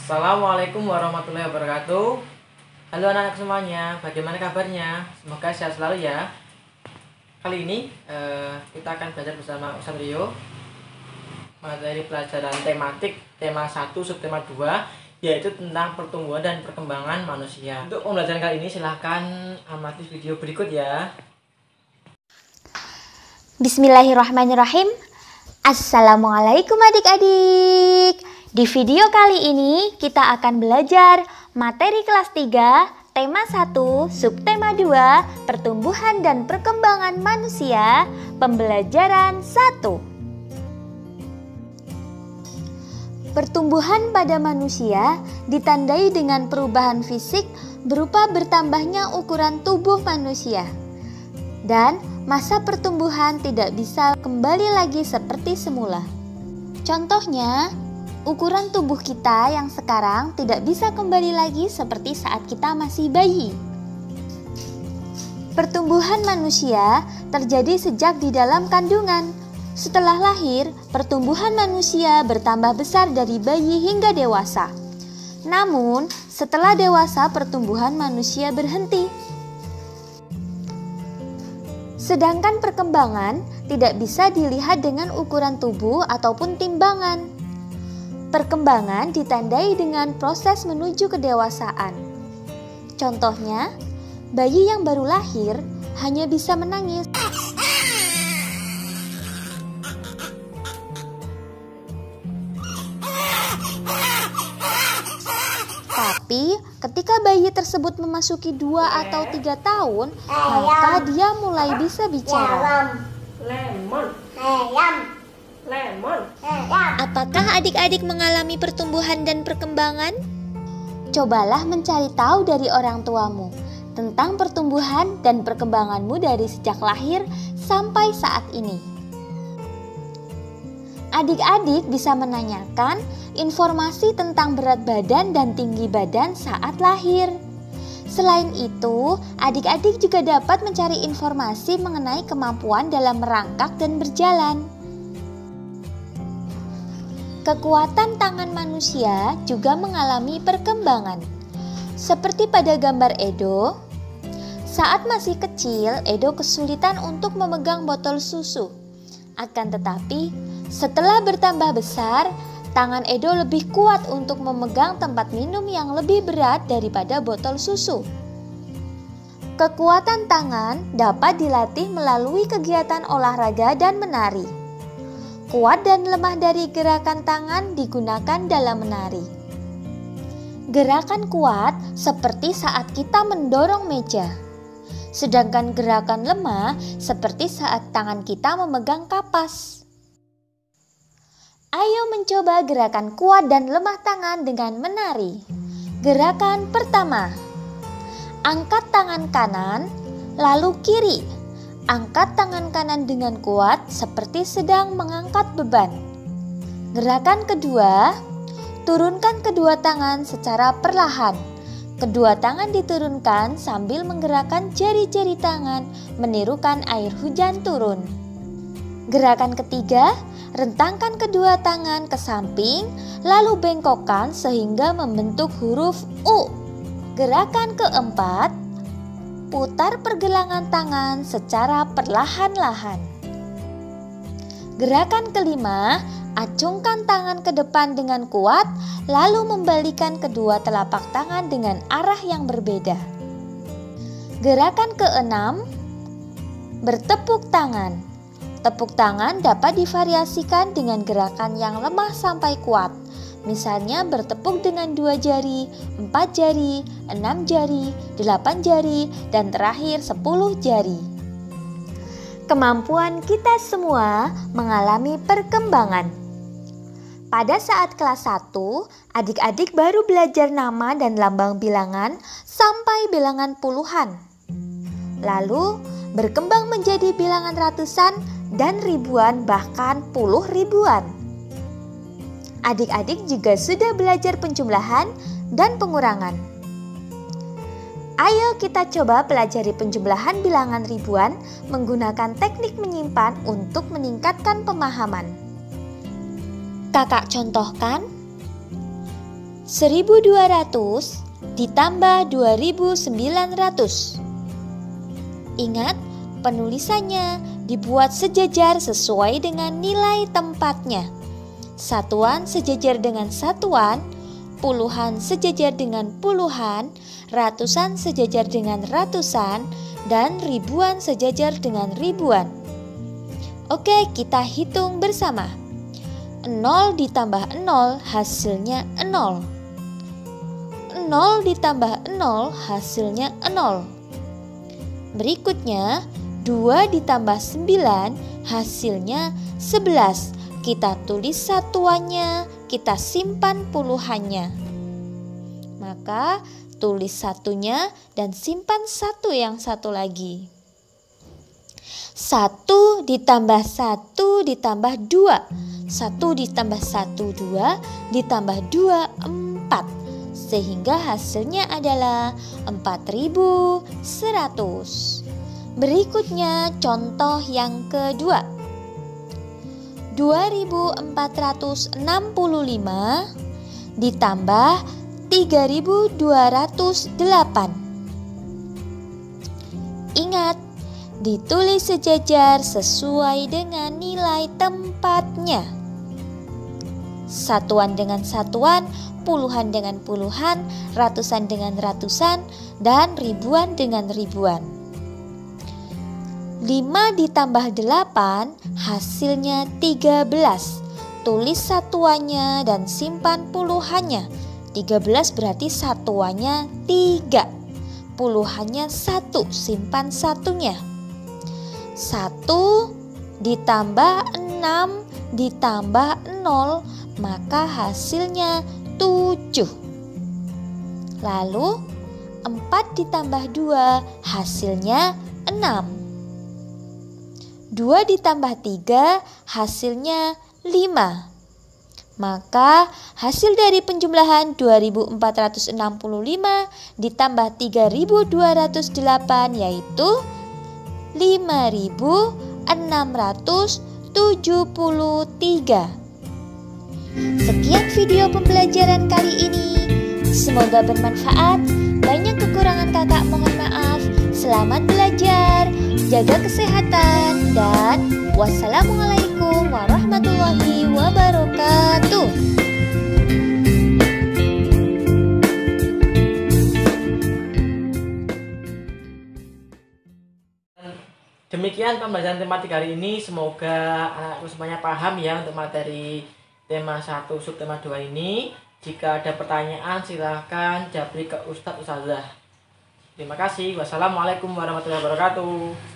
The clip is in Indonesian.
Assalamualaikum warahmatullahi wabarakatuh. Halo anak-anak semuanya, bagaimana kabarnya? Semoga sehat selalu ya. Kali ini kita akan belajar bersama Ustaz Rio materi pelajaran tematik tema 1 subtema 2, yaitu tentang pertumbuhan dan perkembangan manusia. Untuk pembelajaran kali ini silahkan amati video berikut ya. Bismillahirrahmanirrahim. Assalamualaikum adik-adik. Di video kali ini kita akan belajar materi kelas 3 tema 1 subtema 2 pertumbuhan dan perkembangan manusia pembelajaran 1. Pertumbuhan pada manusia ditandai dengan perubahan fisik berupa bertambahnya ukuran tubuh manusia dan masa pertumbuhan tidak bisa kembali lagi seperti semula. Contohnya, ukuran tubuh kita yang sekarang tidak bisa kembali lagi seperti saat kita masih bayi. Pertumbuhan manusia terjadi sejak di dalam kandungan. Setelah lahir, pertumbuhan manusia bertambah besar dari bayi hingga dewasa. Namun, setelah dewasa pertumbuhan manusia berhenti. Sedangkan perkembangan tidak bisa dilihat dengan ukuran tubuh ataupun timbangan. Perkembangan ditandai dengan proses menuju kedewasaan. Contohnya, bayi yang baru lahir hanya bisa menangis. Tapi, ketika bayi tersebut memasuki 2 atau 3 tahun, maka dia mulai bisa bicara. Apakah adik-adik mengalami pertumbuhan dan perkembangan? Cobalah mencari tahu dari orang tuamu tentang pertumbuhan dan perkembanganmu dari sejak lahir sampai saat ini. Adik-adik bisa menanyakan informasi tentang berat badan dan tinggi badan saat lahir. Selain itu, adik-adik juga dapat mencari informasi mengenai kemampuan dalam merangkak dan berjalan. Kekuatan tangan manusia juga mengalami perkembangan. Seperti pada gambar Edo, saat masih kecil, Edo kesulitan untuk memegang botol susu. Akan tetapi, setelah bertambah besar, tangan Edo lebih kuat untuk memegang tempat minum yang lebih berat daripada botol susu. Kekuatan tangan dapat dilatih melalui kegiatan olahraga dan menari. Kuat dan lemah dari gerakan tangan digunakan dalam menari. Gerakan kuat seperti saat kita mendorong meja. Sedangkan gerakan lemah seperti saat tangan kita memegang kapas. Ayo mencoba gerakan kuat dan lemah tangan dengan menari. Gerakan pertama. Angkat tangan kanan, lalu kiri. Angkat tangan kanan dengan kuat seperti sedang mengangkat beban. Gerakan kedua, turunkan kedua tangan secara perlahan. Kedua tangan diturunkan sambil menggerakkan jari-jari tangan menirukan air hujan turun. Gerakan ketiga, rentangkan kedua tangan ke samping lalu bengkokkan sehingga membentuk huruf U. Gerakan keempat, putar pergelangan tangan secara perlahan-lahan. Gerakan kelima, acungkan tangan ke depan dengan kuat, lalu membalikan kedua telapak tangan dengan arah yang berbeda. Gerakan keenam, bertepuk tangan. Tepuk tangan dapat divariasikan dengan gerakan yang lemah sampai kuat. Misalnya bertepuk dengan 2 jari, 4 jari, 6 jari, 8 jari, dan terakhir 10 jari. Kemampuan kita semua mengalami perkembangan. Pada saat kelas 1, adik-adik baru belajar nama dan lambang bilangan sampai bilangan puluhan. Lalu berkembang menjadi bilangan ratusan dan ribuan bahkan puluh ribuan. Adik-adik juga sudah belajar penjumlahan dan pengurangan. Ayo kita coba pelajari penjumlahan bilangan ribuan menggunakan teknik menyimpan untuk meningkatkan pemahaman. Kakak contohkan 1.200 ditambah 2.900. Ingat, penulisannya dibuat sejajar sesuai dengan nilai tempatnya. Satuan sejajar dengan satuan, puluhan sejajar dengan puluhan, ratusan sejajar dengan ratusan, dan ribuan sejajar dengan ribuan. Oke, kita hitung bersama. 0 ditambah 0 hasilnya 0. 0 ditambah 0 hasilnya 0. Berikutnya 2 ditambah 9 hasilnya 11. Kita tulis satuannya, kita simpan puluhannya. Maka tulis satunya dan simpan satu yang satu lagi. 1 ditambah 1 ditambah 2. 1 ditambah 1 2 ditambah 2 4. Sehingga hasilnya adalah 4.100. Berikutnya contoh yang kedua. 2.465 ditambah 3.208. Ingat, ditulis sejajar sesuai dengan nilai tempatnya. Satuan dengan satuan, puluhan dengan puluhan, ratusan dengan ratusan, dan ribuan dengan ribuan. 5 ditambah 8 hasilnya 13. Tulis satuannya dan simpan puluhannya. 13 berarti satuannya 3. Puluhannya 1, simpan satunya. 1 ditambah 6 ditambah 0, maka hasilnya 7. Lalu 4 ditambah 2 hasilnya 6. 2 ditambah 3 hasilnya 5. Maka hasil dari penjumlahan 2.465 ditambah 3.208 yaitu 5.673. Sekian video pembelajaran kali ini. Semoga bermanfaat. Banyak kekurangan kakak mohon maaf. Selamat belajar, jaga kesehatan, dan wassalamualaikum warahmatullahi wabarakatuh. Demikian pembelajaran tematik hari ini. Semoga anak-anakku semuanya paham ya untuk materi tema 1 subtema 2 ini. Jika ada pertanyaan silahkan japri ke Ustadz Ustazah. Terima kasih. Wassalamualaikum warahmatullahi wabarakatuh.